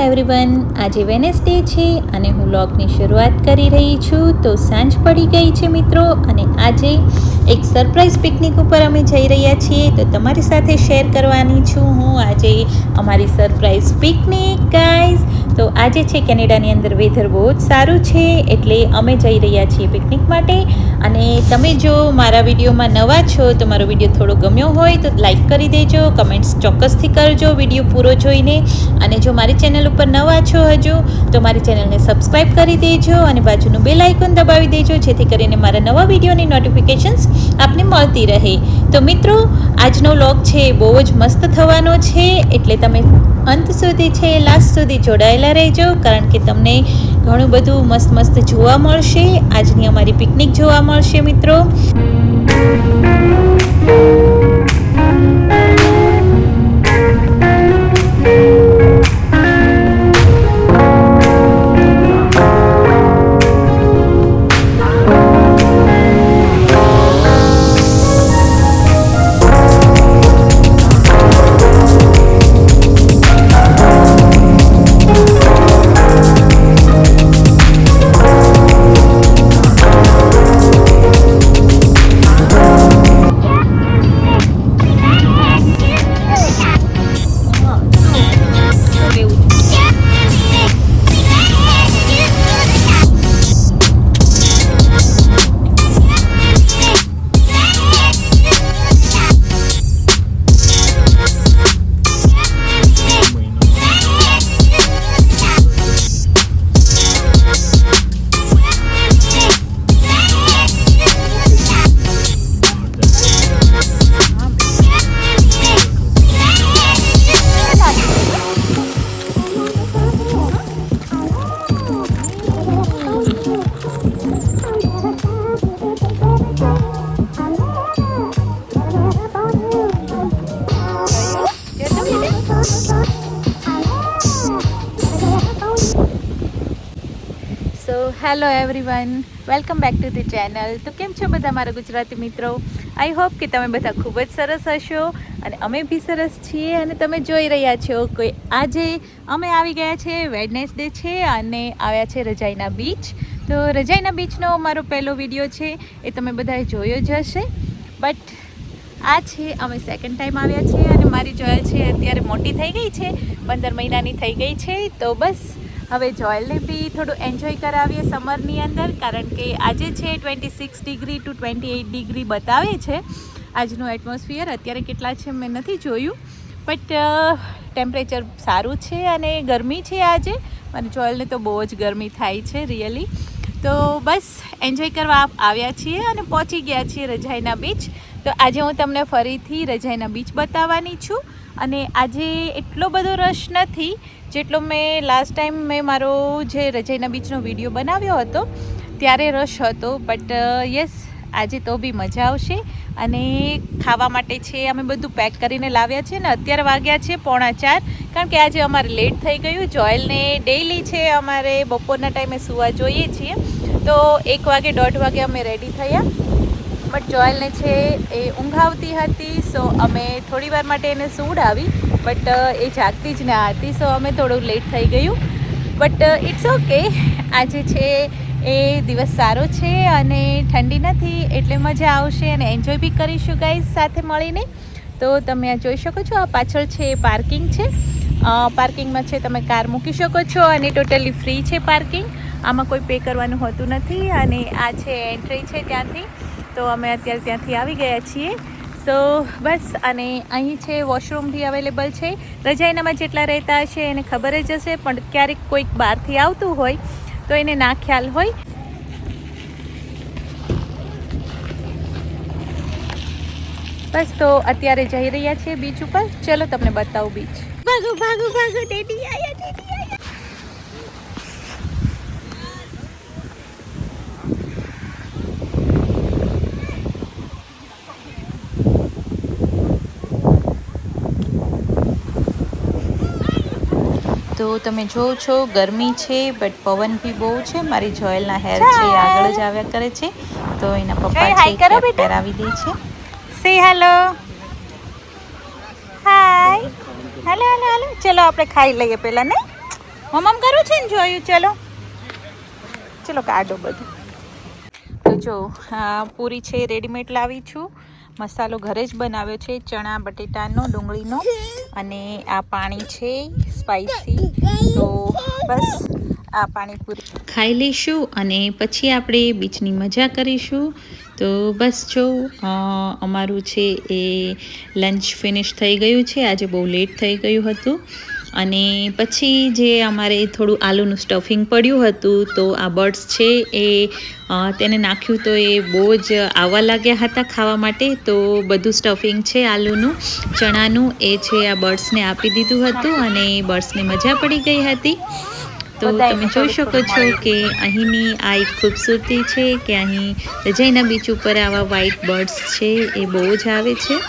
Everyone, આજે Wednesday છે અને હું વ્લોગની શરૂઆત કરી રહી છું. તો સાંજ પડી ગઈ છે મિત્રો, અને આજે એક સરપ્રાઈઝ પિકનિક ઉપર અમે જઈ રહ્યા છીએ. તો તમારી સાથે શેર કરવાની છું હું આજે અમારી સરપ્રાઈઝ પિકનિક ગાઈઝ. તો આજે છે કેનેડાની અંદર વેધર બહુ જ સારું છે, એટલે અમે જઈ રહ્યા છીએ પિકનિક માટે. અને તમે જો મારા વિડીયોમાં નવા છો તો મારો વિડીયો થોડો ગમ્યો હોય તો લાઈક કરી દેજો, કમેન્ટ્સ ચોક્કસથી કરજો વિડીયો પૂરો જોઈને. અને જો મારી ચેનલ ઉપર નવા છો હજુ તો મારી ચેનલને સબસ્ક્રાઈબ કરી દેજો અને બાજુનું બેલ આઇકોન દબાવી દેજો, જેથી કરીને મારા નવા વિડીયોની નોટિફિકેશન્સ આપને મળતી રહે. તો મિત્રો, આજનો વ્લોગ છે બહુ જ મસ્ત થવાનો છે, એટલે તમે અંત સુધી છે લાસ્ટ સુધી જોડાયેલા રહેજો, કારણ કે તમને ઘણું બધું મસ્ત મસ્ત જોવા મળશે. આજની અમારી પિકનિક જોવા મળશે મિત્રો. Hello everyone, welcome back to the channel. તો કેમ છો બધા મારા ગુજરાતી મિત્રો? આઈ હોપ કે તમે બધા ખૂબ જ સરસ હશો, અને અમે બી સરસ છીએ. અને તમે જોઈ રહ્યા છો કે આજે અમે આવી ગયા છે, વેડનેસડે છે અને આવ્યા છે રજાઈના બીચ. તો રજાઈના બીચનો મારો પહેલો વિડીયો છે, એ તમે બધાએ જોયો જ હશે. બટ આ છે અમે સેકન્ડ ટાઈમ આવ્યા છીએ, અને મારી જોયલ છે અત્યારે મોટી થઈ ગઈ છે, 15 મહિનાની થઈ ગઈ છે. તો બસ હવે જોયલને બી થોડું એન્જોય કરાવીએ સમરની અંદર, કારણ કે આજે છે 26 ડિગ્રી ટુ 28 ડિગ્રી બતાવે છે આજનું એટમોસ્ફિયર. અત્યારે કેટલા છે મેં નથી જોયું, બટ ટેમ્પરેચર સારું છે અને ગરમી છે આજે. અને જોયલને તો બહુ જ ગરમી થાય છે રિયલી. તો બસ એન્જોય કરવા આવ્યા છીએ અને પહોંચી ગયા છીએ રજાઈના બીચ. તો આજે હું તમને ફરીથી રજાઈના બીચ બતાવવાની છું. અને આજે એટલો બધો રશ નથી જેટલો મેં લાસ્ટ ટાઈમ મેં મારો જે રજાઈના બીચનો વિડીયો બનાવ્યો હતો ત્યારે રશ હતો. બટ યસ, આજે તો બી મજા આવશે. અને ખાવા માટે છે અમે બધું પેક કરીને લાવ્યા છે, ને અત્યારે વાગ્યા છે 3:45, કારણ કે આજે અમારે લેટ થઈ ગયું. જોયલને ડેઈલી છે અમારે બપોરના ટાઈમે સૂવા જોઈએ છીએ, તો 1 વાગે 1:30 વાગે અમે રેડી થયા. બટ જોયલને છે એ ઊંઘ આવતી હતી, સો અમે થોડી વાર માટે એને સૂવડાવી, બટ એ જાગતી જ ના હતી, સો અમે થોડું લેટ થઈ ગયું. બટ ઇટ્સ ઓકે, આજે છે એ દિવસ સારો છે અને ઠંડી નથી, એટલે મજા આવશે અને એન્જોય બી કરીશું ગાઈઝ સાથે મળીને. તો તમે આ જોઈ શકો છો, આ પાછળ છે એ પાર્કિંગ છે. પાર્કિંગમાં છે તમે કાર મૂકી શકો છો, અને ટોટલી ફ્રી છે પાર્કિંગ. આમાં કોઈ પે કરવાનું હોતું નથી. અને આ છે એન્ટ્રી છે ત્યાંથી. તો અમે અત્યારે ત્યાંથી આવી ગયા છીએ. સો બસ, અને અહીં છે વોશરૂમ બી અવેલેબલ છે. રજાઈનામાં જેટલા રહેતા હશે એને ખબર જ હશે, પણ ક્યારેક કોઈક બહારથી આવતું હોય તો એને ના ખ્યાલ હોય. બસ, તો અત્યારે જઈ રહ્યા છીએ બીચ ઉપર. ચલો તમને બતાવું બીચ. ભાગો ભાગો ભાગો, ડેડી આયા, ડેડી આયા. તો તમે જોવો છો ગરમી છે, બટ પવન બી બહુ છે. મારી જોયલના હેર છે આગળ જ આવ્યા કરે છે, તો એના પપ્પા છે કેપ પહેરાવી દે છે. સે હેલો, હાય, હાલો હાલો હાલો. ચલો આપણે ખાઈ લઈએ પહેલાં, નહીં? મમ કરું છે ને જોયું. ચલો ચલો કાઢો બધું. તો જો હા પૂરી છે રેડીમેડ લાવી છું. મસાલો ઘરે જ બનાવ્યો છે, ચણા બટેટાનો, ડુંગળીનો, અને આ પાણી છે સ્પાઈસી. તો બસ આ પાણીપુરી ખાઈ લઈશું અને પછી આપણે બીચની મજા કરીશું. તો બસ જો અમારું છે એ લંચ ફિનિશ થઈ ગયું છે. આજે બહુ લેટ થઈ ગયું હતું અને પછી જે અમારે થોડું આલુનું સ્ટફિંગ પડ્યું હતું તો આ બર્ડ્સ છે એ તેને નાખ્યું તો એ બહુ જ આવવા લાગ્યા હતા ખાવા માટે. તો બધું સ્ટફિંગ છે આલુનું, ચણાનું, એ છે આ બર્ડ્સને આપી દીધું હતું અને બર્ડ્સને મજા પડી ગઈ હતી. તો તમે જોઈ શકો છો કે અહીંની આ એક ખૂબસૂરતી છે કે અહીં રજાઈના બીચ ઉપર આવા વ્હાઈટ બર્ડ્સ છે એ બહુ જ આવે છે.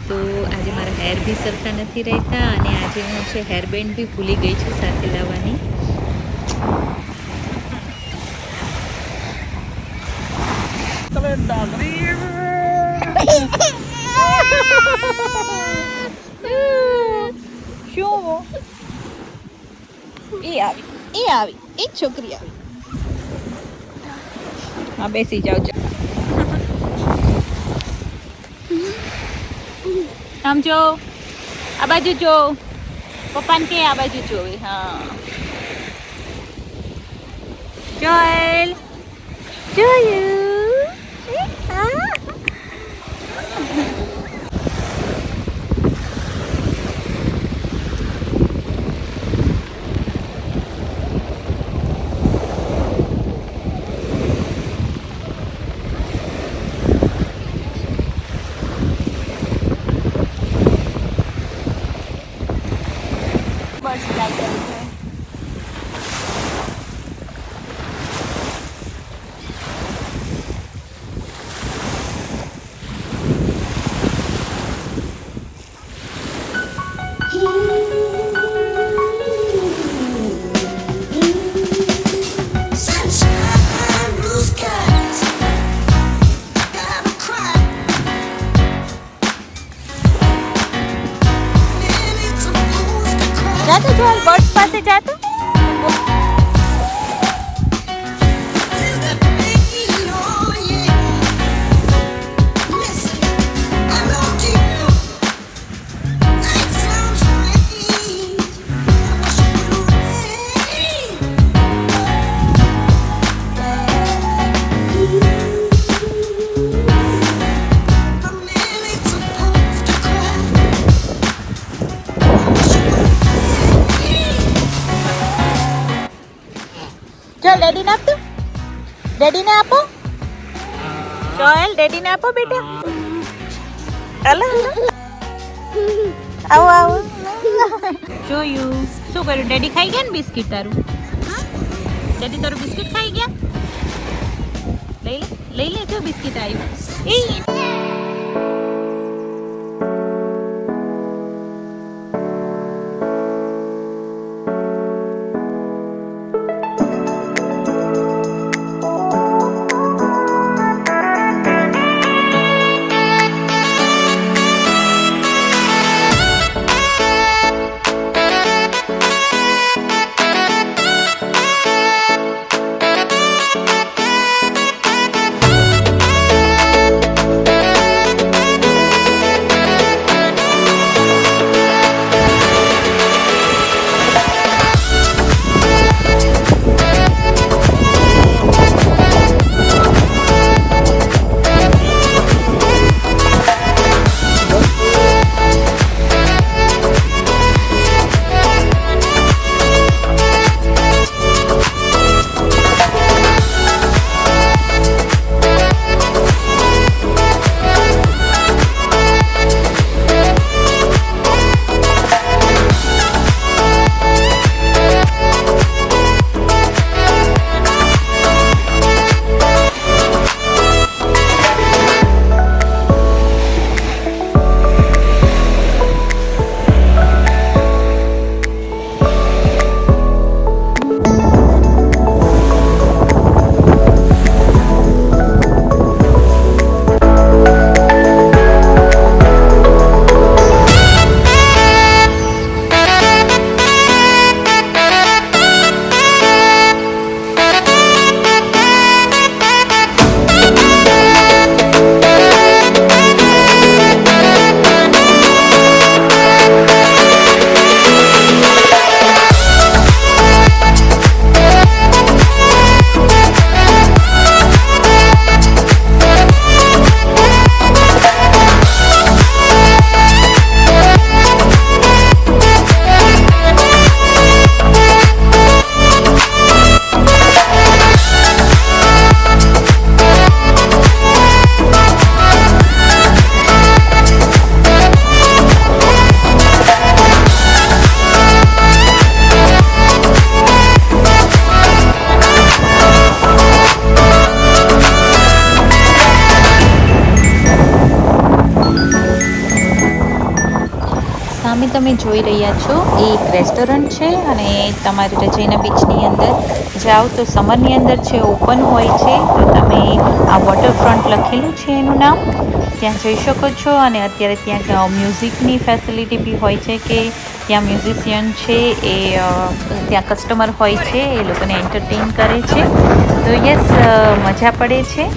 તો આજે મારા હેર બી સરખા નથી રહેતા અને આજે હું છે હેરબેન્ડ બી ભૂલી ગઈ છું સાથે લાવવાની. શું એ છોકરી આવી. હા બેસી જાઓ. આમ જો, આ બાજુ જો, પપ્પાને કે આ બાજુ જોવે. હા જોયેલ જોયું. બસ લાગી છે. જાતો જો બર્ડ્સ પાસે જાતો. જો ડેડીને આપતો, ડેડીને આપો. જોએલ ડેડીને આપો બેટા. હાલો આવો આવો. જોયું શું કર્યું? ડેડી ખાઈ ગયા ને બિસ્કિટ તારું? ડેડી તારું બિસ્કિટ ખાઈ ગયા? લઈ લે જો બિસ્કિટ આવ્યું. સામે તમે જોઈ રહ્યા છો એ એક રેસ્ટોરન્ટ છે અને તમારે રજાઈના બીચની અંદર જાઓ તો સમરની અંદર છે ઓપન હોય છે, તો તમે આ વોટરફ્રન્ટ લખેલું છે એનું નામ, ત્યાં જઈ શકો છો. અને અત્યારે ત્યાં મ્યુઝિકની ફેસિલિટી બી હોય છે કે ત્યાં મ્યુઝિશિયન છે એ ત્યાં કસ્ટમર હોય છે, એ લોકોને એન્ટરટેઇન કરે છે. તો યસ, મજા પડે છે.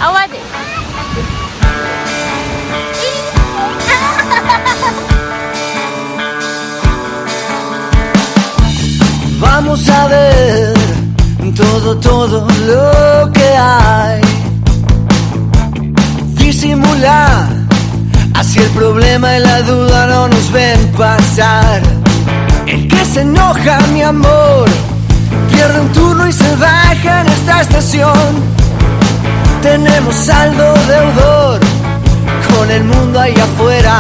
આવવા દે. Vamos a ver todo lo que hay. Disimular, así el problema y la duda no nos ven pasar. El que se enoja, mi amor, pierde un turno y se baja en esta estación. Tenemos saldo deudor con el mundo allá afuera.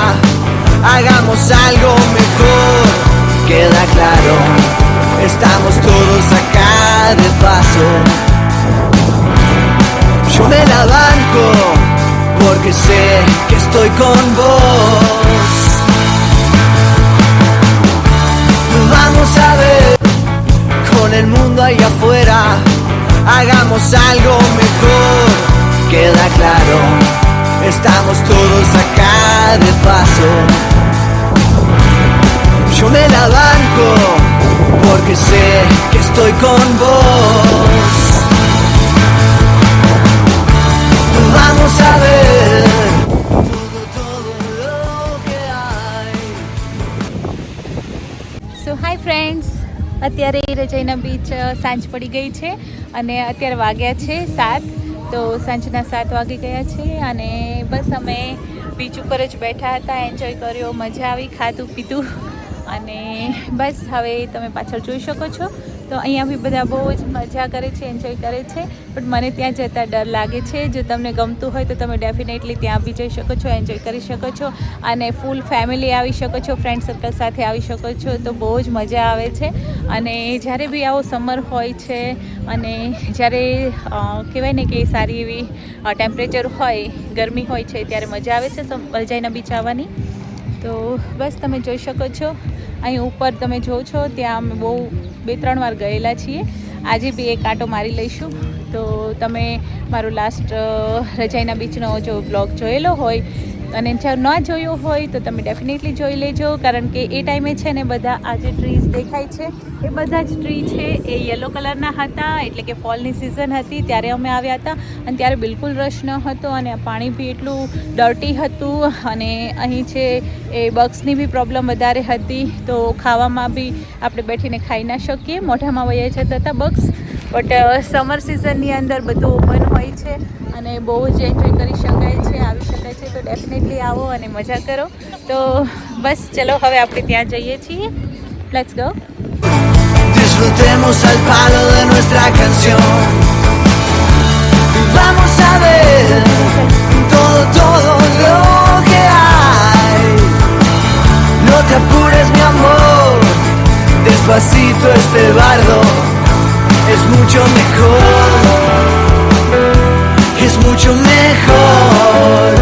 Hagamos algo mejor. Queda claro, estamos todos acá de paso. Yo me la banco porque sé que estoy con vos. Vamos a ver con el mundo allá afuera. Hagamos algo mejor. Queda claro, estamos todos acá de paso. Yo me la banco porque sé que estoy con vos. Vamos a ver todo lo que hay. So hi friends, અત્યારે રજાઈના beach સાંજ પડી ગઈ છે અને અત્યારે વાગ્યા છે 7, તો સાંજના 7 વાગી ગયા છે અને બસ અમે બીચ ઉપર જ બેઠા હતા, એન્જોય કર્યો, મજા આવી, ખાધું પીધું અને બસ હવે તમે પાછળ જોઈ શકો છો તો અહીંયા બી બધા બહુ જ મજા કરે છે, એન્જોય કરે છે. બટ મને ત્યાં જતાં ડર લાગે છે. જો તમને ગમતું હોય તો તમે ડેફિનેટલી ત્યાં બી જઈ શકો છો, એન્જોય કરી શકો છો અને ફૂલ ફેમિલી આવી શકો છો, ફ્રેન્ડ સર્કલ સાથે આવી શકો છો, તો બહુ જ મજા આવે છે. અને જ્યારે બી આવો સમર હોય છે અને જ્યારે કહેવાય ને કે સારી એવી ટેમ્પરેચર હોય, ગરમી હોય છે, ત્યારે મજા આવે છે રજાઈના બીચ આવવાની. તો બસ તમે જોઈ શકો છો અહીં ઉપર તમે જો છો ત્યાં અમે બહુ 2-3 વાર ગયેલા છીએ. આજે બી એક આંટો મારી લઈશું. તો તમે મારો લાસ્ટ રજાઈના બીચનો જો બ્લોગ જોયેલો હોય અને જો ન જોયો હોય તો તમે ડેફિનેટલી જોઈ લેજો, કારણ કે એ ટાઈમે છે ને બધા આ જે ટ્રીઝ દેખાય છે એ બધા જ ટ્રી છે એ યલો કલરના હતા, એટલે કે ફોલની સિઝન હતી ત્યારે અમે આવ્યા હતા અને ત્યારે બિલકુલ રશ ન હતો અને પાણી બી એટલું ડર્ટી હતું અને અહીં છે એ બગ્સની બી પ્રોબ્લેમ વધારે હતી, તો ખાવામાં બી આપણે બેઠીને ખાઈ ના શકીએ, મોઢામાં વયા જતા હતા બગ્સ. બટ સમર સિઝનની અંદર બધું ઓપન હોય છે અને બહુ જ એન્જોય કરી શકાય છે, આવી શકાય છે. તો ડેફિનેટલી આવો અને મજા કરો. તો બસ ચલો હવે આપણે ત્યાં જઈએ છીએ. Let's go. Disfrutemos al palo de nuestra canción. Vamos a ver todo lo que hay. No te apures, mi amor, despacito este bardo es mucho mejor, es mucho mejor,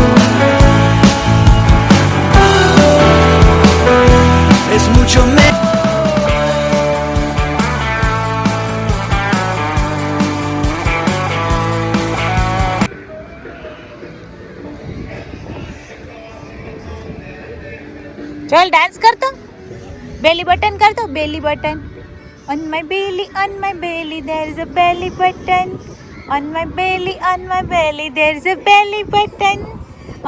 es mucho mejor. चल dance कर तो, belly button कर दो, belly button. On my belly there is a belly button. On my belly there is a belly button.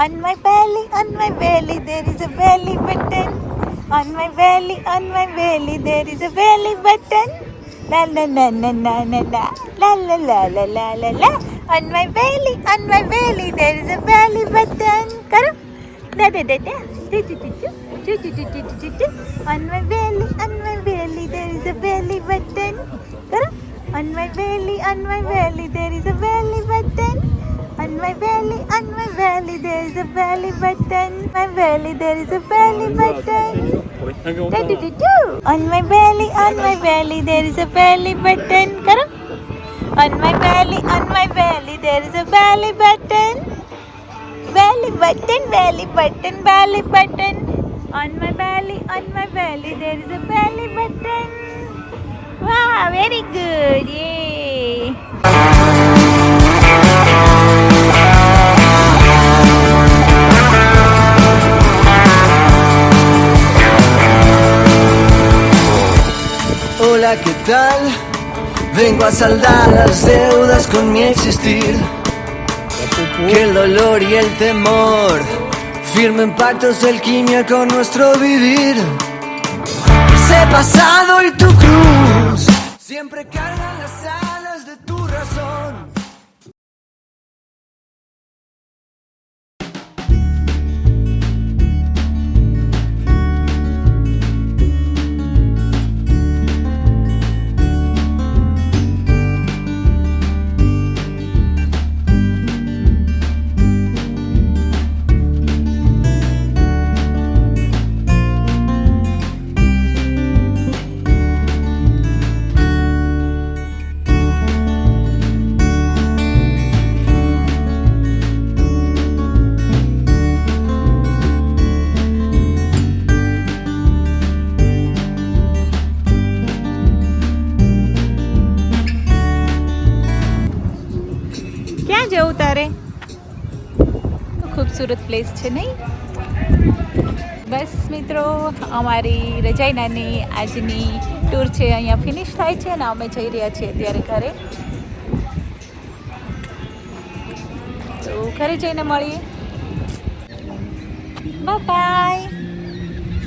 On my belly there is a belly button. On my belly, there is a belly button. La la la la la la la la la la la la la. On my belly, there is a belly button. Karo. Da da da da. Do do do do. Do do do do do do. On my belly, there is a belly button. Karo. On my belly, there is a belly button. On my belly, there is a belly button. My belly, there is a belly button. Do-do-do-do. On my belly, there is a belly button. Karo. On my belly, there is a belly button. Belly button, belly button, belly button. On my belly, there is a belly button. Wow, very good. Yay. Hola, ¿qué tal? Vengo a saldar las deudas con mi existir. Que el dolor y el temor firmen pactos de alquimia con nuestro vivir. Ese pasado y tu cruz siempre cargan las alas de tu razón. ક્યાં જવું તારે? ખૂબસૂરત place છે નહીં? બસ મિત્રો, અમારી રજાઈનાની આજની tour છે અહીંયા ફિનિશ થાય છે અને અમે જઈ રહ્યા છીએ અત્યારે ઘરે. તો ઘરે જઈને મળીએ. બાય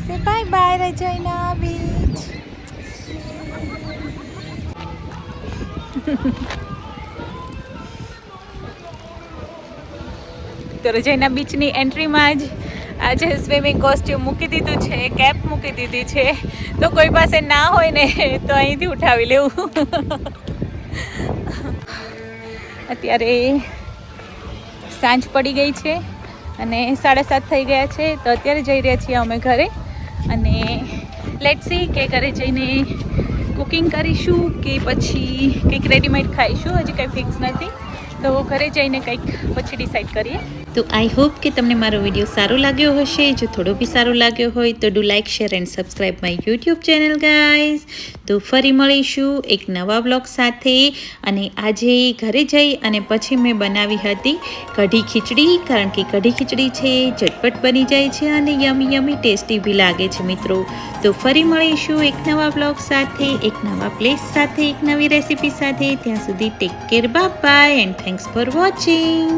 સે બાય બાય રજાઈના બીચ. તો રજાઈના બીચની એન્ટ્રીમાં જ આજે સ્વિમિંગ કોસ્ટ્યુમ મૂકી દીધું છે, કેપ મૂકી દીધી છે. તો કોઈ પાસે ના હોય ને તો અહીંથી ઉઠાવી લેવું. અત્યારે સાંજ પડી ગઈ છે અને 7:30 થઈ ગયા છે. તો અત્યારે જઈ રહ્યા છીએ અમે ઘરે અને લેટ્સ સી કે ઘરે જઈને કુકિંગ કરીશું કે પછી કંઈક રેડીમેડ ખાઈશું. હજી કંઈ ફિક્સ નથી. તો ઘરે જઈને કંઈક પછી ડિસાઈડ કરીએ. તો આઈ હોપ કે તમને મારો વિડીયો સારો લાગ્યો હશે. જો થોડો બી સારો લાગ્યો હોય તો do like, share and subscribe my YouTube channel guys. તો ફરી મળીશું એક નવા બ્લોગ સાથે. અને આજે ઘરે જઈ અને પછી મેં બનાવી હતી કઢી ખીચડી, કારણ કે કઢી ખીચડી છે ઝટપટ બની જાય છે અને યમી યમી ટેસ્ટી બી લાગે છે મિત્રો. તો ફરી મળીશું એક નવા બ્લોગ સાથે, એક નવા પ્લેસ સાથે, એક નવી રેસીપી સાથે. ત્યાં સુધી take care, bye bye and thanks for watching.